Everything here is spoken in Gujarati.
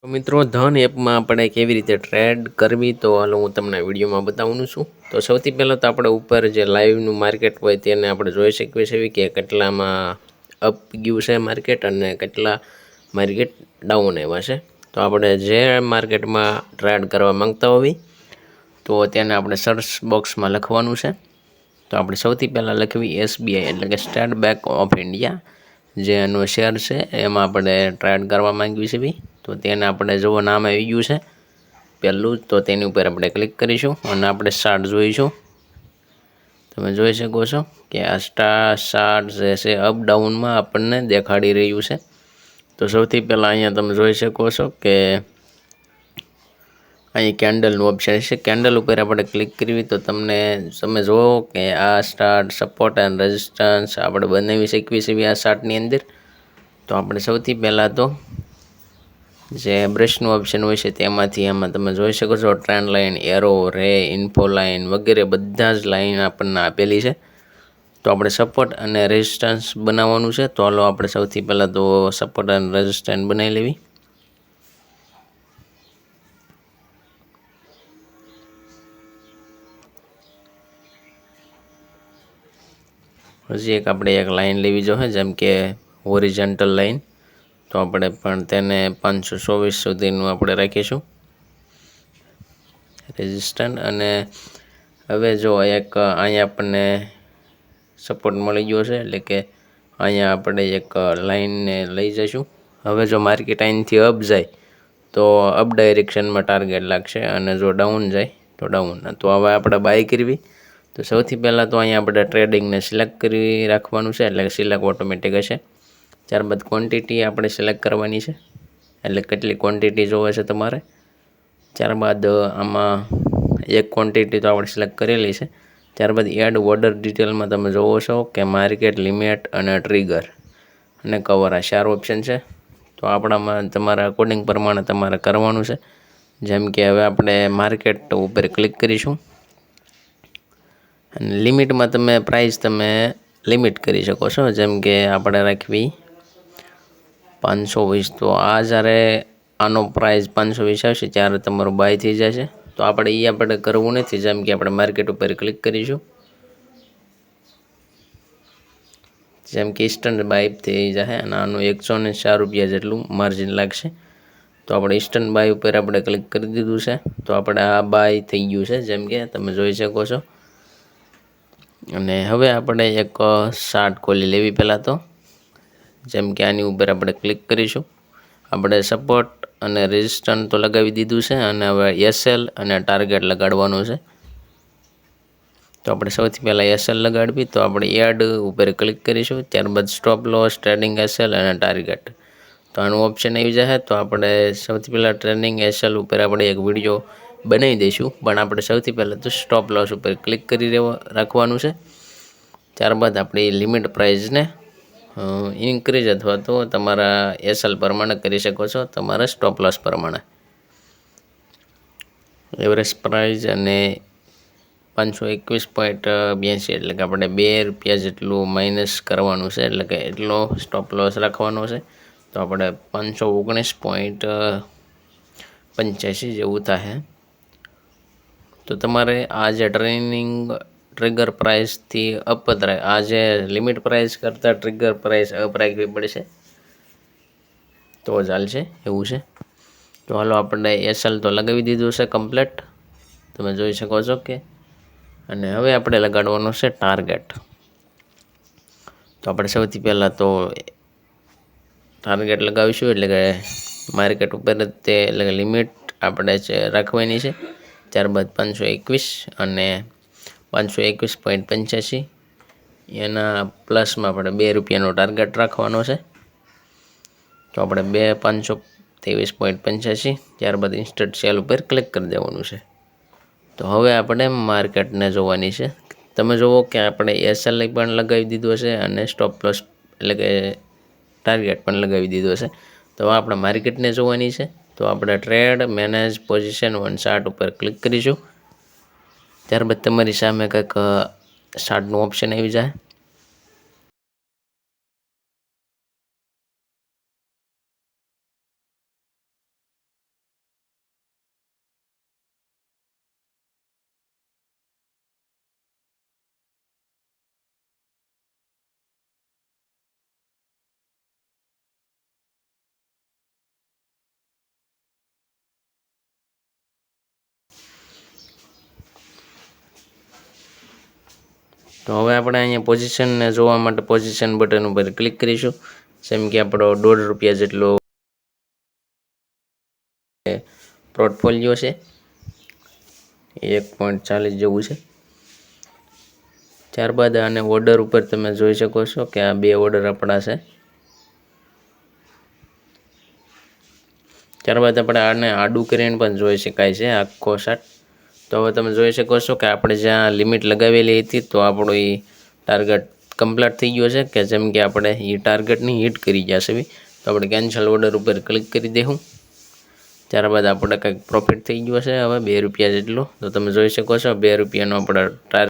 તો મિત્રો ધન એપમાં આપણે કેવી રીતે ટ્રેડ કરવી તો હાલો હું તમને વિડીયોમાં બતાવવાનું છું। તો સૌથી પહેલાં તો આપણે ઉપર જે લાઈવનું માર્કેટ હોય તેને આપણે જોઈ શકીએ છીએ કે કેટલામાં અપ ગયું છે માર્કેટ અને કેટલા માર્કેટ ડાઉન આવ્યા છે। તો આપણે જે માર્કેટમાં ટ્રેડ કરવા માંગતા હોવી તો તેને આપણે સર્ચ બોક્સમાં લખવાનું છે। તો આપણે સૌથી પહેલાં લખવી SBI એટલે કે સ્ટેટ બેંક ઓફ ઇન્ડિયા, જે એનો શેર છે એમાં આપણે ટ્રેડ કરવા માંગીએ છીએ। તો તેને આપણે જો નામ આવી ગયું છે પહેલું, તો તેની ઉપર આપણે ક્લિક કરીશું અને આપણે ચાર્ટ જોઈશું। તમે જોઈ શકો છો કે આ ચાર્ટ જે છે અપ ડાઉનમાં આપણને દેખાડી રહ્યું છે। તો સૌથી પહેલાં અહીંયા તમે જોઈ શકો છો કે અહીં કેન્ડલનું ઓપ્શન છે, કેન્ડલ ઉપર આપણે ક્લિક કરવી તો તમે જુઓ કે આ સ્ટાર્ટ સપોર્ટ એન્ડ રેઝિસ્ટન્સ આપણે બનાવી શકીએ છીએ આ ચાર્ટની અંદર। તો આપણે સૌથી પહેલાં તો જે બ્રશનું ઓપ્શન હોય છે તેમાંથી એમાં તમે જોઈ શકો છો ટ્રેન્ડ લાઇન, એરો, રે, ઇન્ફો લાઇન વગેરે બધા જ લાઇન આપણને આપેલી છે। તો આપણે સપોર્ટ અને રેઝિસ્ટન્સ બનાવવાનું છે। તો હાલો આપણે સૌથી પહેલાં તો સપોર્ટ અને રેઝિસ્ટન્સ બનાવી લેવી। હજી આપણે એક લાઇન લેવી જોઈએ જેમ કે હોરિઝોન્ટલ લાઇન, તો આપણે પણ તેને 524 સુધીનું આપણે રાખીશું રેઝિસ્ટન્સ। અને હવે જો એક અહીંયા આપણને સપોર્ટ મળી ગયો છે એટલે કે અહીંયા આપણે એક લાઇનને લઈ જઈશું। હવે જો માર્કેટ અહીંથી અપ જાય તો અપ ડાયરેક્શનમાં ટાર્ગેટ લાગશે અને જો ડાઉન જાય તો ડાઉન। તો હવે આપણે બાય કરવી તો સૌથી પહેલાં તો અહીંયા આપણે ટ્રેડિંગને સિલેક્ટ કરી રાખવાનું છે એટલે કે સિલેક્ટ ઓટોમેટિક હશે। ત્યારબાદ ક્વોન્ટિટી આપણે સિલેક્ટ કરવાની છે એટલે કેટલી ક્વોન્ટિટી જોવે છે તમારે। ત્યારબાદ આમાં એક ક્વોન્ટિટી તો આપણે સિલેક્ટ કરેલી છે। ત્યારબાદ એડ ઓર્ડર ડિટેલમાં તમે જોવો છો કે માર્કેટ, લિમિટ અને ટ્રિગર અને કવર આ 4 ઓપ્શન છે। તો આપણામાં તમારા અકોર્ડિંગ પ્રમાણે તમારે કરવાનું છે। જેમ કે હવે આપણે માર્કેટ ઉપર ક્લિક કરીશું અને લિમિટમાં તમે પ્રાઇસ લિમિટ કરી શકો છો, જેમ કે આપણે રાખવી 520। તો આ જ્યારે આનો પ્રાઇસ 520 આવશે ત્યારે તમારું બાય થઈ જશે। તો આપણે કરવું નથી, જેમ કે આપણે માર્કેટ ઉપર ક્લિક કરીશું, જેમ કે ઇન્સ્ટન્ટ બાય થઈ જશે અને આનું 104 રૂપિયા જેટલું માર્જિન લાગશે। તો આપણે ઇન્સ્ટન્ટ બાય ઉપર આપણે ક્લિક કરી દીધું છે। તો આપણે આ બાય થઈ ગયું છે જેમ કે તમે જોઈ શકો છો। અને હવે આપણે એક ચાર્ટ ખોલી લેવી પહેલાં તો, જેમ કે આની ઉપર આપણે ક્લિક કરીશું। આપણે સપોર્ટ અને રેઝિસ્ટન્સ તો લગાવી દીધું છે અને હવે SL અને ટાર્ગેટ લગાડવાનું છે। તો આપણે સૌથી પહેલાં SL લગાડવી તો આપણે એડ ઉપર ક્લિક કરીશું। ત્યારબાદ સ્ટોપ લોસ, ટ્રેડિંગ SL અને ટાર્ગેટ, તો આનું ઓપ્શન આવી જશે। તો આપણે સૌથી પહેલાં ટ્રેડિંગ SL ઉપર આપણે એક વિડીયો બનાવી દઈશું, પણ આપણે સૌથી પહેલાં તો સ્ટોપ લોસ ઉપર ક્લિક કરી રાખવાનું છે। ત્યારબાદ આપણી લિમિટ પ્રાઇસને ઇન્ક્રીઝ અથવા તો તમારા SL પ્રમાણે કરી શકો છો, તમારા સ્ટોપ લોસ પ્રમાણે। એવરેજ પ્રાઇસ અને 521.82 એટલે કે આપણે 2 રૂપિયા જેટલું માઇનસ કરવાનું છે, એટલે કે એટલો સ્ટોપ લોસ રાખવાનો છે। તો આપણે 519.85 જેવું થાય। તો તમારે આ જે ટ્રિગર પ્રાઇસથી અપ આ જે લિમિટ પ્રાઇસ કરતાં ટ્રિગર પ્રાઇસ અપ રાખવી પડશે તો ચાલશે એવું છે। તો હાલો આપણે SL તો લગાવી દીધું છે કમ્પ્લેટ, તમે જોઈ શકો છો કે। અને હવે આપણે લગાડવાનો છે ટાર્ગેટ। તો આપણે સૌથી પહેલાં તો ટાર્ગેટ લગાવીશું એટલે કે માર્કેટ ઉપર તે એટલે કે લિમિટ આપણે રાખવાની છે। ત્યારબાદ 521 અને 521.85 એના પ્લસમાં આપણે 2 રૂપિયાનો ટાર્ગેટ રાખવાનો છે। તો આપણે 523.85 ત્યારબાદ ઇન્સ્ટન્ટ સેલ ઉપર ક્લિક કરી દેવાનું છે। તો હવે આપણે માર્કેટને જોવાની છે। તમે જુઓ કે આપણે SL પણ લગાવી દીધું હશે અને સ્ટોપ લોસ એટલે કે ટાર્ગેટ પણ લગાવી દીધું હશે। તો આપણે માર્કેટને જોવાની છે। તો આપણે trade manage position on chart ઉપર ક્લિક કરીશું। ત્યારબાદ તમારી સામે કંઈક ચાર્ટનું ઓપ્શન આવી જાય। તો હવે આપણે અહીંયા પોઝિશનને જોવા માટે પોઝિશન બટન ઉપર ક્લિક કરીશું. જેમ કે આપણો $1.5 જેટલો પોર્ટફોલિયો છે, 1.40 જેવું છે. ત્યારબાદ આને ઓર્ડર ઉપર તમે જોઈ શકો છો કે આ 2 ઓર્ડર આપણા છે. ત્યારબાદ આપણે આને આડું કરીને પણ જોઈ શકાય છે આખો ચાર્ટ. તો હવે તમે જોઈ શકો છો કે આપણે જ્યાં લિમિટ લગાવેલી હતી તો આપણો એ ટાર્ગેટ કમ્પ્લીટ થઈ ગયો છે, કે જેમ કે આપણે એ ટાર્ગેટની હિટ કરી ગયા છે. તો આપણે કેન્સલ ઓર્ડર ઉપર ક્લિક કરી દઈશું. ત્યારબાદ આપણે કંઈક પ્રોફિટ થઈ ગયો છે હવે $2 જેટલો. તો તમે જોઈ શકો છો $2 આપણો ટાર્ગેટ